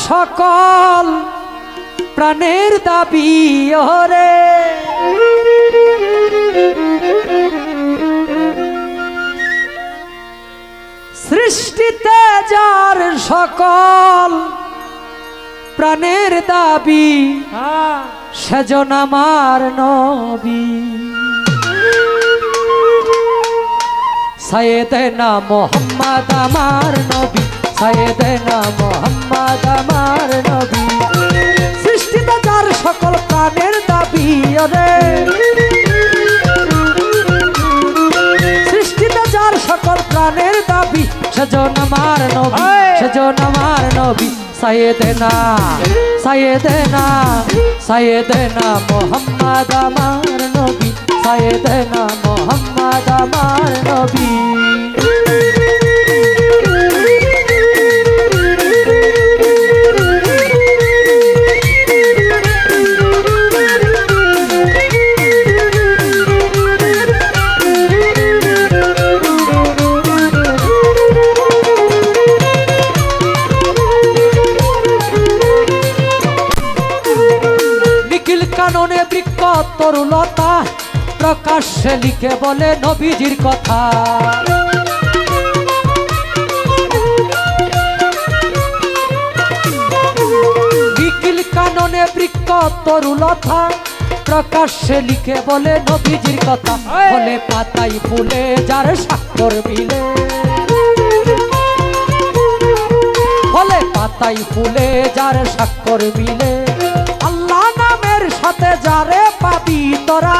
সকল প্রাণের দাবি ওরে সৃষ্টিতে যার সকল প্রাণের দাবি সেজন আমার নবী সাইয়েদেনা মোহাম্মদ আমার নবী সাইয়েদেনা মোহাম্মদ আমার নবী সৃষ্টিতে যার সকল প্রাণের দাবি ওরে সৃষ্টিতে যার সকল প্রাণের দাবি সেজন আমার নবী সেজন আমার নবী সাইয়েদেনা সাইয়েদেনা সাইয়েদেনা মোহাম্মদ আমার নবী সাইয়েদেনা মোহাম্মদ আমার নবী কাননে বৃক্ষ তরুলতা প্রকাশ্যে লিখে বলে নবীজির কথা নিখিল কাননে বৃক্ষ তরুলতা প্রকাশ্যে লিখে বলে নবীজির কথা ফলে পাতাই ফুলে যার স্বাক্ষর মিলে ফলে পাতাই ফুলে যার স্বাক্ষর মিলে আল্লাহ নামের সাথে যারে পাবি তোরা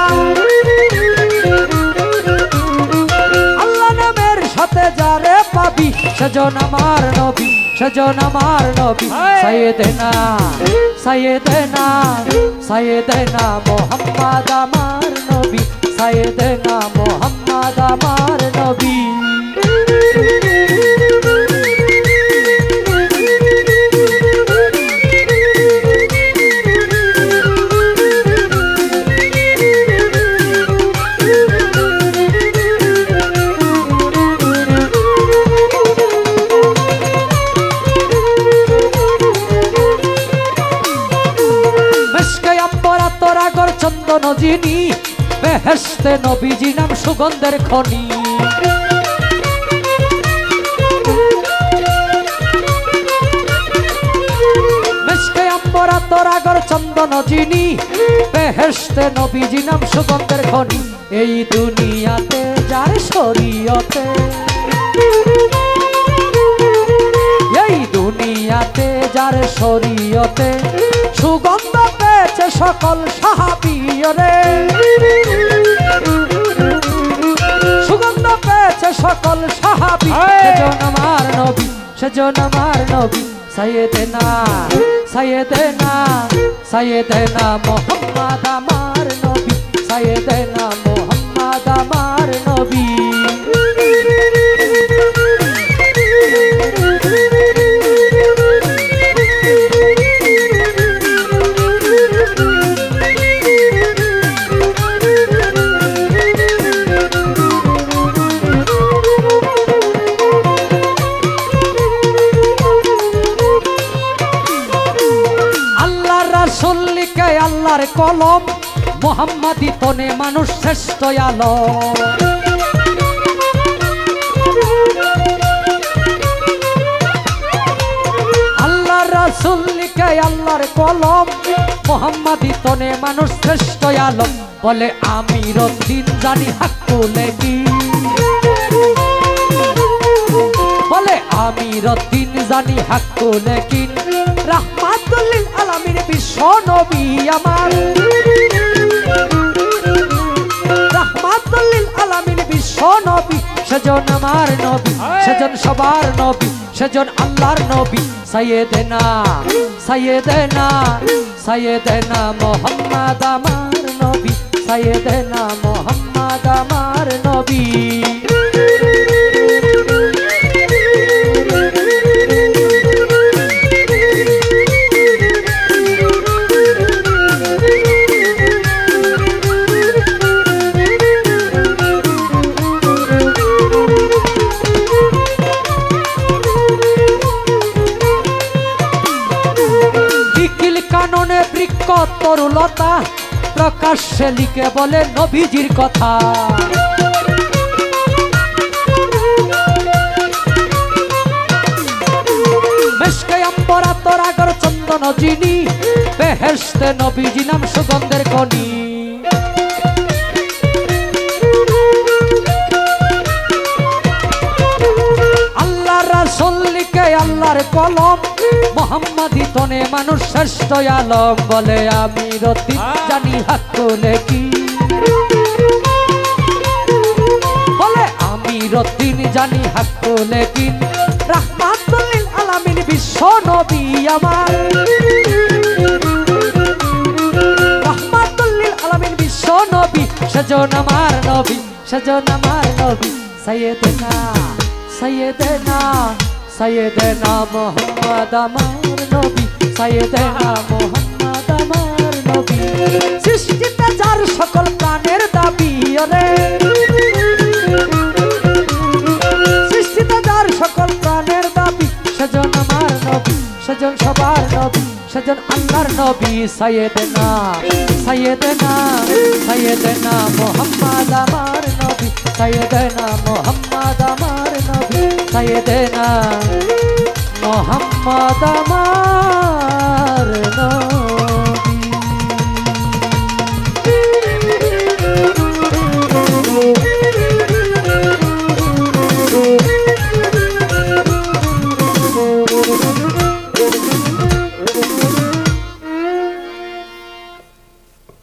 আল্লাহ নামের সাথে যারে পাবি সেজন আমার নবী সেজন আমার নবী সাইয়েদেনা সাইয়েদেনা সাইয়েদেনা মোহাম্মদ আমার নবী সাইয়েদেনা মোহাম্মদ আমার নবী চন্দন যিনি বেহেশতে নবীজি নাম সুগন্ধের খনি মেশকে আম্বরা তোরাগর চন্দন যিনি বেহেশতে নবীজি নাম সুগন্ধের খনি এই দুনিয়াতে যার শরীয়তে এই দুনিয়াতে যার শরীয়তে সুগন্ধ পেয়েছে সকল সাহাবীরে সুগন্ধ পেয়েছে সকল সাহাবী সেজন আমার নবী সেজন আমার নবী সাইয়েদেনা সাইয়েদেনা সাইয়েদেনা মোহাম্মদ আমার নবী সাইয়েদেনা মোহাম্মদ আমার নবী আল্লাহর কলম মুহাম্মাদি তনে মানুষ শ্রেষ্ঠ আলম আল্লাহর রাসূল লিখে আল্লাহর কলম মুহাম্মাদি তনে মানুষ শ্রেষ্ঠ আলম বলে আমিরউদ্দিন জানি হাক্কুলে কি বলে আমিরউদ্দিন জানি হাক্কুলে কি রাহমাতুল লিল আলামিন বিশ্ব নবী আমার রাহমাতুল লিল আলামিন বিশ্ব নবী সেজন আমার নবী সেজন সবার নবী সেজন আল্লাহর নবী সাইয়েদেনা সাইয়েদেনা সাইয়েদেনা মুহাম্মদ আমার নবী সাইয়েদেনা মুহাম্মদ আমার নবী বৃক্ষ তরুলতা প্রকাশ্যে লিখে বলে নবীজির কথা। মেশকে আম্বরা তোরাগর চন্দন যিনি, বেহেশতে নবীজি নাম সুগন্ধের খনি। আল্লাহ রাসূল লিখে আল্লাহর কলম, মোহাম্মদী তনে মানুষ শ্রেষ্ঠ আলম। বলে আমি রতি জানি হাকুলে কি, বলে আমি রতিন জানি হাকুলে কি। রাহমাতুল লিল আলামিন বিশ্ব নবী আমার, রাহমাতুল লিল আলামিন বিশ্ব নবী। সেজন আমার নবী, সেজন আমার নবী। সাইয়েদনা সাইয়েদনা সাইয়েদনা মুহাম্মদ আমার নবী, সাইয়েদনা মুহাম্মদ আমার নবী। সৃষ্টিতে যার সকল প্রাণের দাবি রে, সৃষ্টিতে যার সকল প্রাণের দাবি। সেজন আমার নবী, সেজন সবার নবী, সেজন আল্লাহর নবী। সাইয়েদনা সাইয়েদনা সাইয়েদনা মুহাম্মদ আমার নবী, সাইয়েদনা মুহাম্মদ আমার নবী, সাইয়েদনা মুহাম্মদ আমার নবী।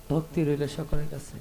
ভক্তি রইল সকলের কাছে।